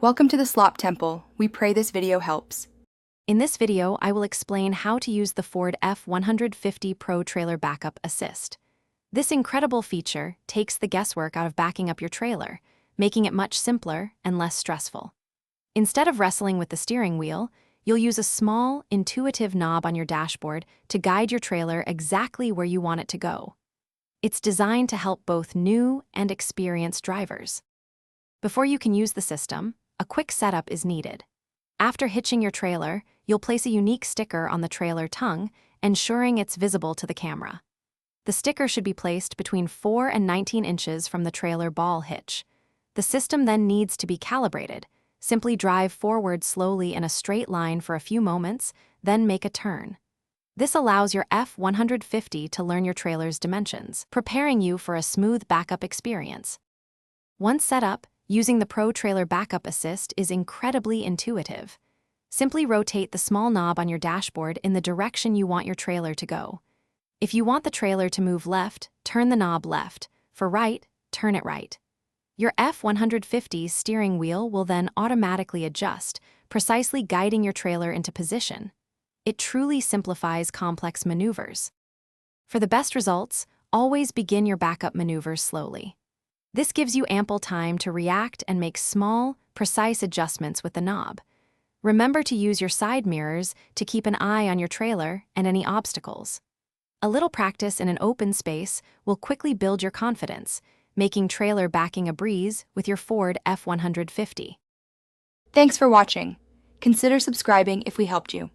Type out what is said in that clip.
Welcome to the Slop Temple. We pray this video helps. In this video, I will explain how to use the Ford F150 Pro Trailer Backup Assist. This incredible feature takes the guesswork out of backing up your trailer, making it much simpler and less stressful. Instead of wrestling with the steering wheel, you'll use a small, intuitive knob on your dashboard to guide your trailer exactly where you want it to go. It's designed to help both new and experienced drivers. Before you can use the system, a quick setup is needed. After hitching your trailer, you'll place a unique sticker on the trailer tongue, ensuring it's visible to the camera. The sticker should be placed between 4 and 19 inches from the trailer ball hitch. The system then needs to be calibrated. Simply drive forward slowly in a straight line for a few moments, then make a turn. This allows your F150 to learn your trailer's dimensions, preparing you for a smooth backup experience. Once set up, using the Pro Trailer Backup Assist is incredibly intuitive. Simply rotate the small knob on your dashboard in the direction you want your trailer to go. If you want the trailer to move left, turn the knob left. For right, turn it right. Your F150's steering wheel will then automatically adjust, precisely guiding your trailer into position. It truly simplifies complex maneuvers. For the best results, always begin your backup maneuvers slowly. This gives you ample time to react and make small, precise adjustments with the knob. Remember to use your side mirrors to keep an eye on your trailer and any obstacles. A little practice in an open space will quickly build your confidence, making trailer backing a breeze with your Ford F150. Thanks for watching. Consider subscribing if we helped you.